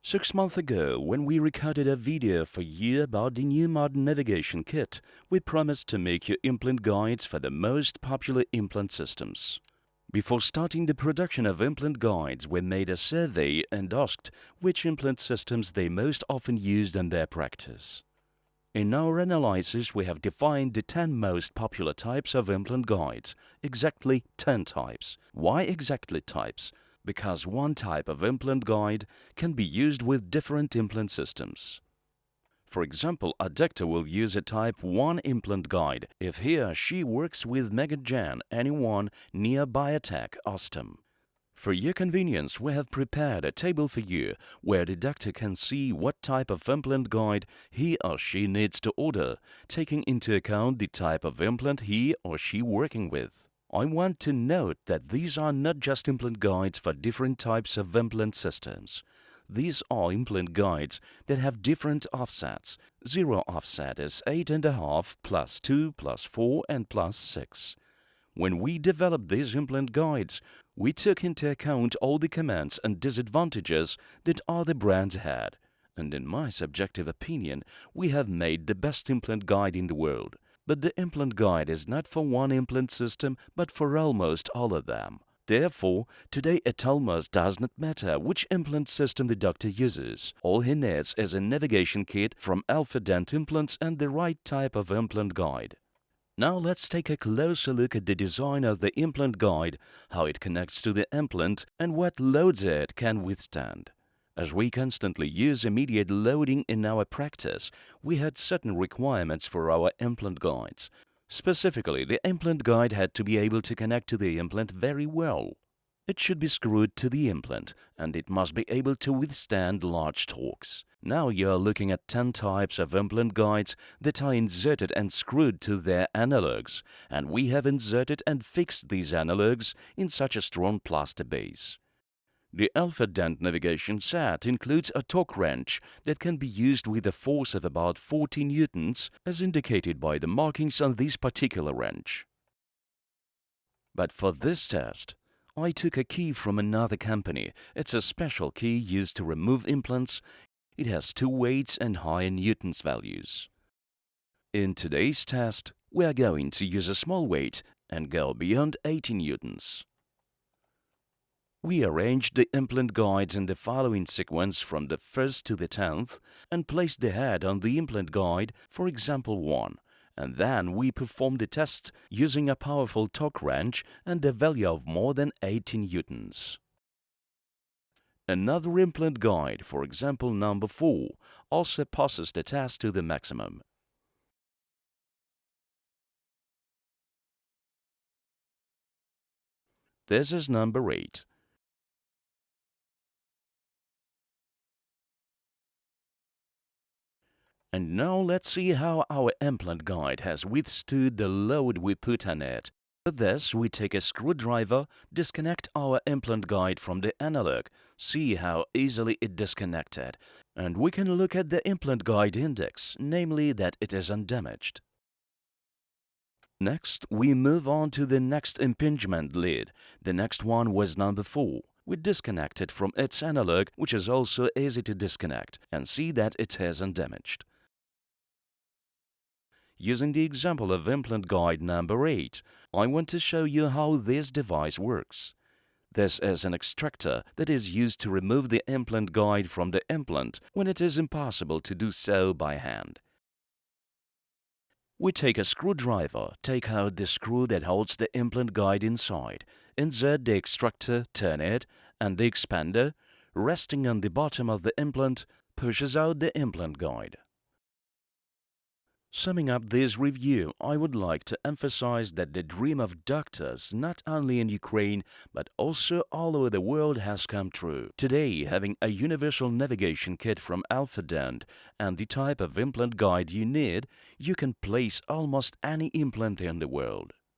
6 months ago, when we recorded a video for you about the new modern navigation kit, we promised to make you implant guides for the most popular implant systems. Before starting the production of implant guides, we made a survey and asked which implant systems they most often used in their practice. In our analysis, we have defined the 10 most popular types of implant guides, exactly 10 types. Why exactly types? Because one type of implant guide can be used with different implant systems. For example, a doctor will use a Type 1 implant guide if he or she works with Megagen anyone near Biotech Ostom. For your convenience, we have prepared a table for you where the doctor can see what type of implant guide he or she needs to order, taking into account the type of implant he or she working with. I want to note that these are not just implant guides for different types of implant systems. These are implant guides that have different offsets. Zero offset is 8.5 plus 2 plus 4 and plus 6. When we developed these implant guides, we took into account all the commands and disadvantages that other brands had. And in my subjective opinion, we have made the best implant guide in the world. But the implant guide is not for one implant system, but for almost all of them. Therefore, today it almost does not matter which implant system the doctor uses. All he needs is a navigation kit from Alpha Dent Implants and the right type of implant guide. Now let's take a closer look at the design of the implant guide, how it connects to the implant, and what loads it can withstand. As we constantly use immediate loading in our practice, we had certain requirements for our implant guides. Specifically, the implant guide had to be able to connect to the implant very well. It should be screwed to the implant, and it must be able to withstand large torques. Now you're looking at 10 types of implant guides that are inserted and screwed to their analogues, and we have inserted and fixed these analogues in such a strong plaster base. The Alpha Dent navigation set includes a torque wrench that can be used with a force of about 40 newtons, as indicated by the markings on this particular wrench. But for this test, I took a key from another company. It's a special key used to remove implants. It has 2 weights and higher newtons values. In today's test, we are going to use a small weight and go beyond 80 newtons. We arranged the implant guides in the following sequence from the 1st to the 10th and placed the head on the implant guide for example 1, and then we performed the test using a powerful torque wrench and a value of more than 80 newtons. Another implant guide, for example number 4, also passes the test to the maximum. This is number 8. And now let's see how our implant guide has withstood the load we put on it. For this, we take a screwdriver, disconnect our implant guide from the analog, see how easily it disconnected, and we can look at the implant guide index, namely that it is undamaged. Next, we move on to the next impingement lead. The next one was number 4. We disconnect it from its analog, which is also easy to disconnect, and see that it is undamaged. Using the example of implant guide number 8, I want to show you how this device works. This is an extractor that is used to remove the implant guide from the implant when it is impossible to do so by hand. We take a screwdriver, take out the screw that holds the implant guide inside, insert the extractor, turn it, and the expander, resting on the bottom of the implant, pushes out the implant guide. Summing up this review, I would like to emphasize that the dream of doctors, not only in Ukraine, but also all over the world, has come true. Today, having a universal navigation kit from Alpha Dent and the type of implant guide you need, you can place almost any implant in the world.